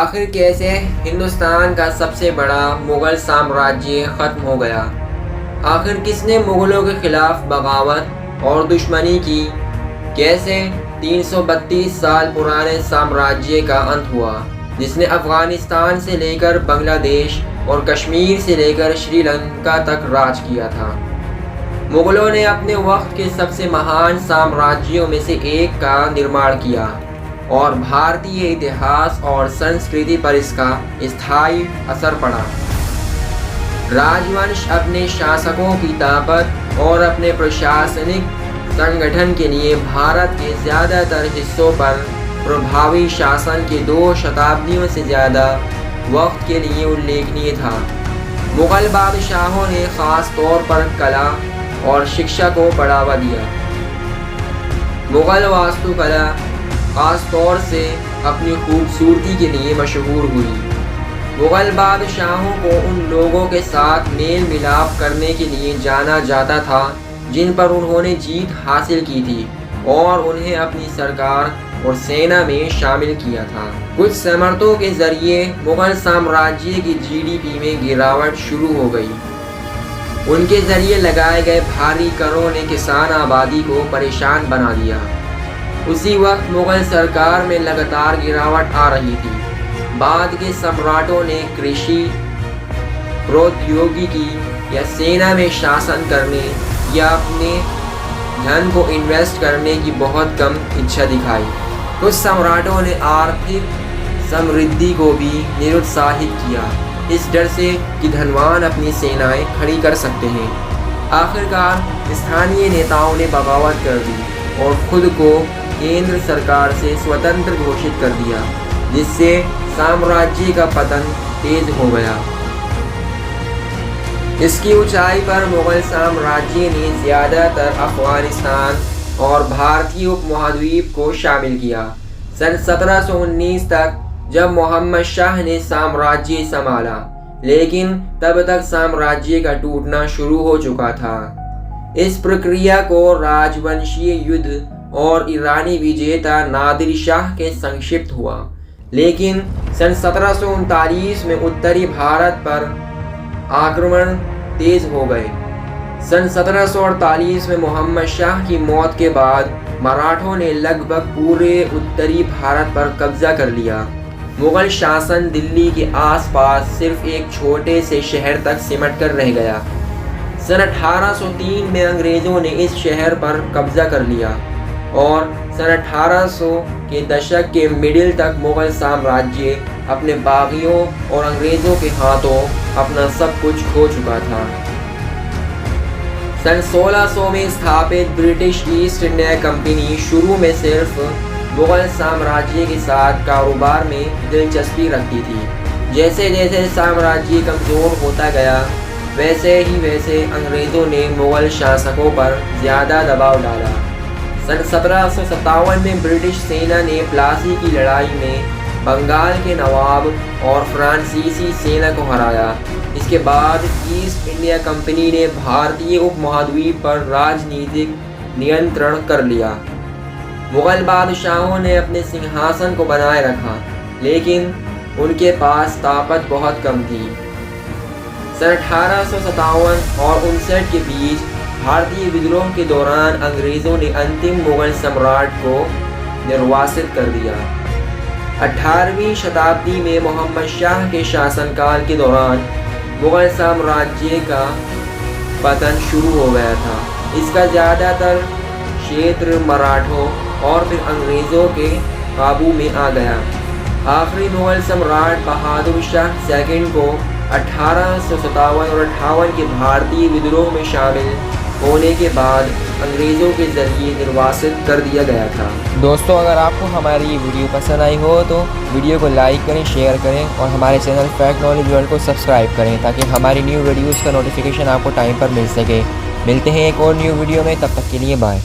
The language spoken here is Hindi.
आखिर कैसे हिंदुस्तान का सबसे बड़ा मुग़ल साम्राज्य ख़त्म हो गया? आखिर किसने मुग़लों के ख़िलाफ़ बगावत और दुश्मनी की? कैसे 332 साल पुराने साम्राज्य का अंत हुआ, जिसने अफ़गानिस्तान से लेकर बांग्लादेश और कश्मीर से लेकर श्रीलंका तक राज किया था। मुग़लों ने अपने वक्त के सबसे महान साम्राज्यों में से एक का निर्माण किया और भारतीय इतिहास और संस्कृति पर इसका स्थायी असर पड़ा। राजवंश अपने शासकों की ताकत और अपने प्रशासनिक संगठन के लिए भारत के ज़्यादातर हिस्सों पर प्रभावी शासन के 2 शताब्दियों से ज़्यादा वक्त के लिए उल्लेखनीय था। मुग़ल बादशाहों ने ख़ास तौर पर कला और शिक्षा को बढ़ावा दिया। मुग़ल वास्तुकला ख़ास तौर से अपनी खूबसूरती के लिए मशहूर हुई। मुग़ल बादशाहों को उन लोगों के साथ मेल मिलाप करने के लिए जाना जाता था जिन पर उन्होंने जीत हासिल की थी और उन्हें अपनी सरकार और सेना में शामिल किया था। कुछ समर्थों के ज़रिए मुग़ल साम्राज्य की जीडीपी में गिरावट शुरू हो गई। उनके ज़रिए लगाए गए भारी करों ने किसान आबादी को परेशान बना दिया। उसी वक्त मुग़ल सरकार में लगातार गिरावट आ रही थी। बाद के सम्राटों ने कृषि, प्रौद्योगिकी या सेना में शासन करने या अपने धन को इन्वेस्ट करने की बहुत कम इच्छा दिखाई। कुछ सम्राटों ने आर्थिक समृद्धि को भी निरुत्साहित किया, इस डर से कि धनवान अपनी सेनाएं खड़ी कर सकते हैं। आखिरकार स्थानीय नेताओं ने बगावत कर दी और खुद को केंद्र सरकार से स्वतंत्र घोषित कर दिया, जिससे साम्राज्य का पतन तेज हो गया। इसकी ऊंचाई पर मुग़ल साम्राज्य ने ज़्यादातर अफ़गानिस्तान और भारतीय उपमहाद्वीप को शामिल किया। सन 1719 तक जब मोहम्मद शाह ने साम्राज्य संभाला, लेकिन तब तक साम्राज्य का टूटना शुरू हो चुका था। इस प्रक्रिया को राजवंशीय युद्ध और ईरानी विजेता नादिर शाह के संक्षिप्त हुआ, लेकिन सन 1739 में उत्तरी भारत पर आक्रमण तेज हो गए। सन 1748 में मोहम्मद शाह की मौत के बाद मराठों ने लगभग पूरे उत्तरी भारत पर कब्जा कर लिया। मुग़ल शासन दिल्ली के आसपास सिर्फ एक छोटे से शहर तक सिमट कर रह गया। सन 1803 में अंग्रेज़ों ने इस शहर पर कब्जा कर लिया और सन 1800 के दशक के मिडिल तक मुग़ल साम्राज्य अपने बागियों और अंग्रेज़ों के हाथों अपना सब कुछ खो चुका था। सन 1600 में स्थापित ब्रिटिश ईस्ट इंडिया कंपनी शुरू में सिर्फ मुग़ल साम्राज्य के साथ कारोबार में दिलचस्पी रखती थी। जैसे जैसे साम्राज्य कमज़ोर होता गया, वैसे अंग्रेज़ों ने मुग़ल शासकों पर ज़्यादा दबाव डाला। सन 1757 में ब्रिटिश सेना ने प्लासी की लड़ाई में बंगाल के नवाब और फ्रांसीसी सेना को हराया। इसके बाद ईस्ट इंडिया कंपनी ने भारतीय उपमहाद्वीप पर राजनीतिक नियंत्रण कर लिया। मुग़ल बादशाहों ने अपने सिंहासन को बनाए रखा, लेकिन उनके पास ताकत बहुत कम थी। सन 1857 और 59 के बीच भारतीय विद्रोह के दौरान अंग्रेज़ों ने अंतिम मुग़ल सम्राट को निर्वासित कर दिया। 18वीं शताब्दी में मोहम्मद शाह के शासनकाल के दौरान मुग़ल साम्राज्य का पतन शुरू हो गया था। इसका ज़्यादातर क्षेत्र मराठों और फिर अंग्रेज़ों के काबू में आ गया। आखिरी मुग़ल सम्राट बहादुर शाह सेकंड को 1857 और 58 के भारतीय विद्रोह में शामिल होने के बाद अंग्रेज़ों के ज़रिए निर्वासित कर दिया गया था। दोस्तों, अगर आपको हमारी ये वीडियो पसंद आई हो तो वीडियो को लाइक करें, शेयर करें और हमारे चैनल फैक्ट नॉलेज वर्ल्ड को सब्सक्राइब करें, ताकि हमारी न्यू वीडियोज़ का नोटिफिकेशन आपको टाइम पर मिल सके। मिलते हैं एक और न्यू वीडियो में, तब तक के लिए बाय।